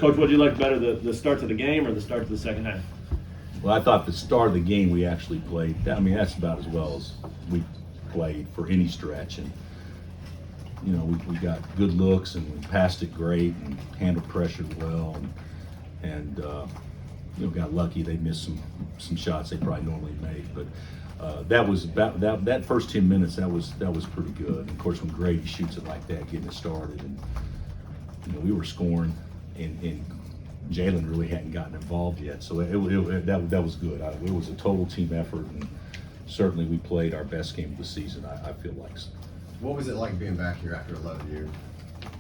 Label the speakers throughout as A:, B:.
A: Coach, what did you like better, the start to the game or the start to the second half?
B: Well, I thought the start of the game we actually played. I mean, that's about as well as we played for any stretch. And, you know, we got good looks and we passed it great and handled pressure well. And you know, got lucky. They missed some shots they probably normally make. But that was about that first 10 minutes, that was pretty good. And of course, when Grady shoots it like that, getting it started, and, you know, we were scoring and Jalen really hadn't gotten involved yet, so that was good. It was a total team effort, and certainly we played our best game of the season. I feel like.
C: What was it like being back here after 11 years?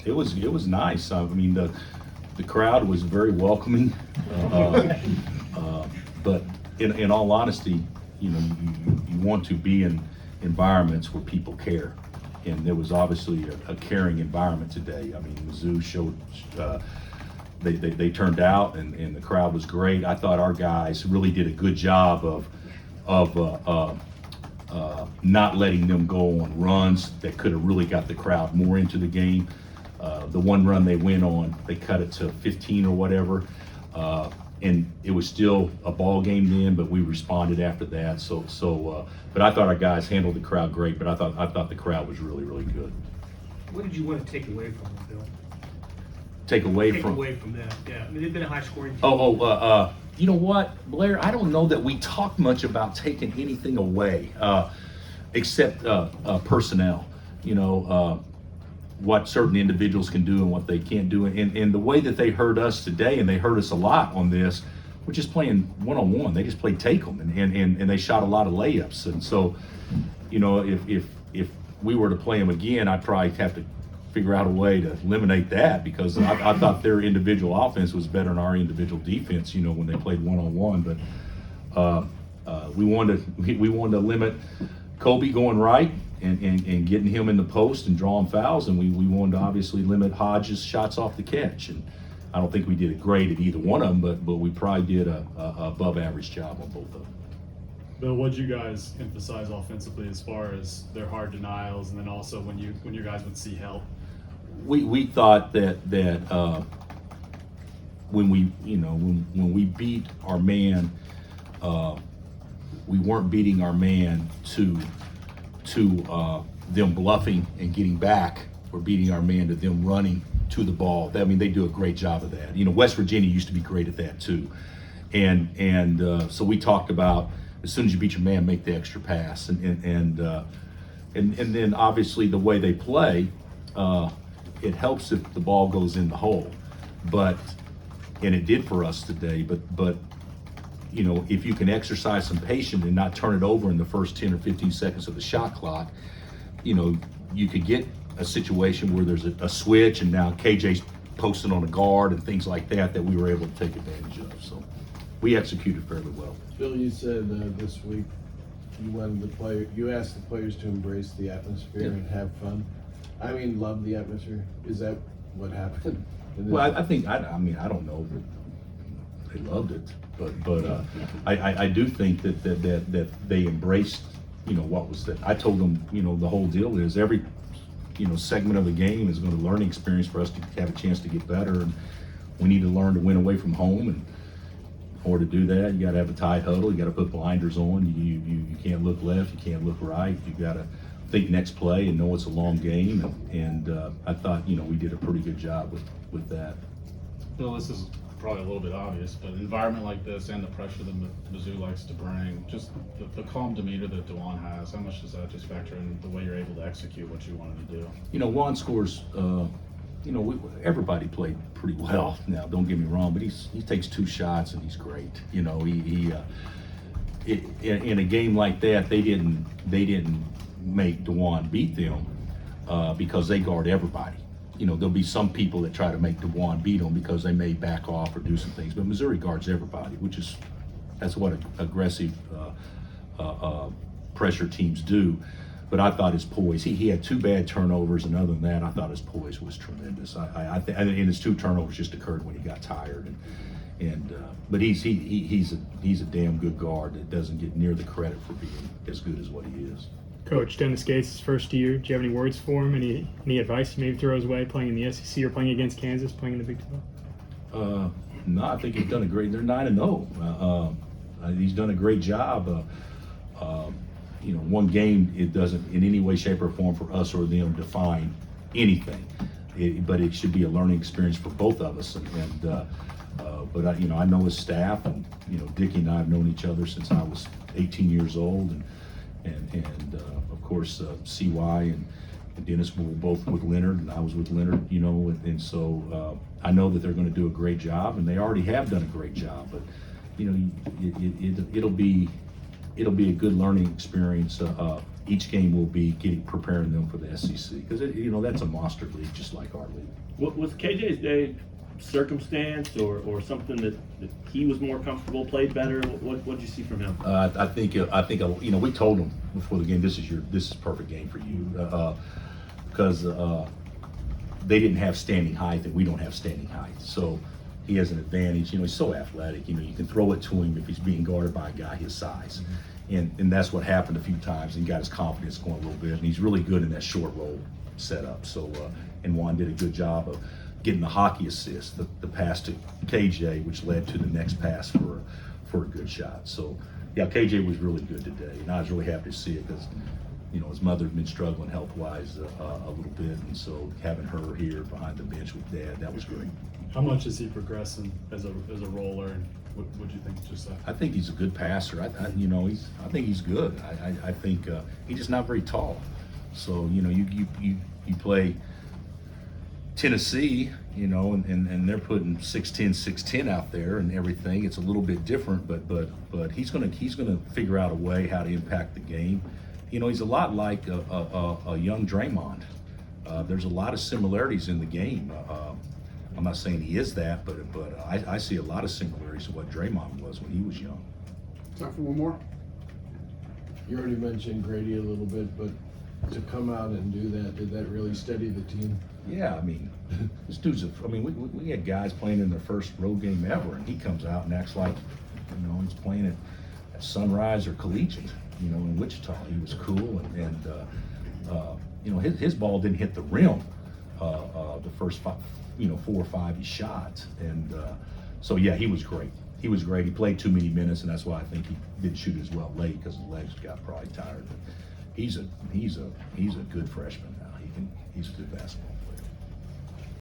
B: It was nice. I mean, the crowd was very welcoming, but in all honesty, you know, you want to be in environments where people care, and there was obviously a caring environment today. I mean, Mizzou showed. They turned out, and the crowd was great. I thought our guys really did a good job of not letting them go on runs that could have really got the crowd more into the game. The one run they went on, they cut it to 15 or whatever, and it was still a ball game then, but we responded after that. But I thought our guys handled the crowd great. But I thought the crowd was really, really good.
D: What did you want to take away from them, Bill?
B: Take away
D: Take
B: from
D: away from that, yeah. I mean, they've been a high-scoring team.
B: You know what, Blair? I don't know that we talk much about taking anything away, except personnel. You know, what certain individuals can do and what they can't do, and the way that they hurt us today, and they hurt us a lot on this. We're just playing one-on-one. They just played take 'em, and they shot a lot of layups. And so, you know, if we were to play them again, I'd probably have to figure out a way to eliminate that, because I thought their individual offense was better than our individual defense, you know, when they played one-on-one. But we wanted to limit Kobe going right and getting him in the post and drawing fouls, and we wanted to obviously limit Hodges' shots off the catch. And I don't think we did a great at either one of them, but we probably did a above average job on both of them.
E: Bill, what'd you guys emphasize offensively as far as their hard denials, and then also when you guys would see help?
B: We thought that when we beat our man, we weren't beating our man to them bluffing and getting back. We're beating our man to them running to the ball. I mean, they do a great job of that. You know, West Virginia used to be great at that too, and so we talked about, as soon as you beat your man, make the extra pass, and then obviously the way they play. It helps if the ball goes in the hole, and it did for us today. But you know, if you can exercise some patience and not turn it over in the first 10 or 15 seconds of the shot clock, you know, you could get a situation where there's a switch, and now KJ's posting on a guard and things like that we were able to take advantage of. So we executed fairly well.
F: Bill, you said this week you asked the players to embrace the atmosphere and have fun. I mean, love the atmosphere. Is that what happened?
B: Well, I think, I mean, I don't know that they loved it, but I do think that they embraced, you know, what was that. I told them, you know, the whole deal is every, you know, segment of the game is going to be a learning experience for us to have a chance to get better, and we need to learn to win away from home. And in order to do that, you got to have a tight huddle. You got to put blinders on. You can't look left. You can't look right. You got to think next play and know it's a long game, and I thought, you know, we did a pretty good job with that.
G: Bill, this is probably a little bit obvious, but an environment like this and the pressure that Mizzou likes to bring, just the calm demeanor that DeJuan has, how much does that just factor in the way you're able to execute what you wanted to do?
B: You know, Juan scores, you know, everybody played pretty well. Now, don't get me wrong, but he takes 2 shots and he's great. You know, in a game like that, they didn't make DeJuan beat them because they guard everybody. You know, there'll be some people that try to make DeJuan beat them because they may back off or do some things, but Missouri guards everybody, that's what aggressive pressure teams do. But I thought his poise, he had 2 bad turnovers, and other than that, I thought his poise was tremendous. And his 2 turnovers just occurred when he got tired, but he's a damn good guard that doesn't get near the credit for being as good as what he is.
H: Coach, Dennis Gates' first year, do you have any words for him? Any advice you maybe throw his way, playing in the SEC or playing against Kansas, playing in the Big 12?
B: No, I think he's done a great. They're 9-0. He's done a great job. One game, it doesn't in any way, shape, or form for us or them define anything. But it should be a learning experience for both of us. But I know his staff, and Dickie and I have known each other since I was 18 years old, and of course CY and Dennis were both with Leonard, and I was with Leonard, and so I know that they're going to do a great job, and they already have done a great job. But it'll be a good learning experience. Each game will be preparing them for the SEC because that's a monster league just like our league.
A: Was KJ's day circumstance or something that he was more comfortable, played better? What'd you see from him?
B: I think we told him before the game, this is a perfect game for you because they didn't have standing height and we don't have standing height, so he has an advantage. He's so athletic. You can throw it to him if he's being guarded by a guy his size, and that's what happened a few times. And he got his confidence going a little bit, and he's really good in that short roll setup. So and Juan did a good job of getting the hockey assist, the pass to KJ, which led to the next pass for a good shot. So yeah, KJ was really good today, and I was really happy to see it because his mother had been struggling health-wise a little bit, and so having her here behind the bench with Dad, that was great.
E: How much is he progressing as a roller, and what do you think just that?
B: I think he's a good passer. I think he's good. I think he's just not very tall. So you play Tennessee, and they're putting 6'10", 6'10" out there and everything. It's a little bit different, but he's gonna figure out a way how to impact the game. He's a lot like a young Draymond. There's a lot of similarities in the game. I'm not saying he is that, but I see a lot of similarities to what Draymond was when he was young.
C: Time for one more.
F: You already mentioned Grady a little bit, but to come out and do that, did that really steady the team?
B: Yeah, I mean, this dude's we had guys playing in their first road game ever, and he comes out and acts like, he's playing at Sunrise or Collegiate, in Wichita. He was cool, and his ball didn't hit the rim the first 4 or 5 he shot, and so yeah, he was great. He was great. He played too many minutes, and that's why I think he didn't shoot as well late because his legs got probably tired. But he's a good freshman now. He's a good basketball player.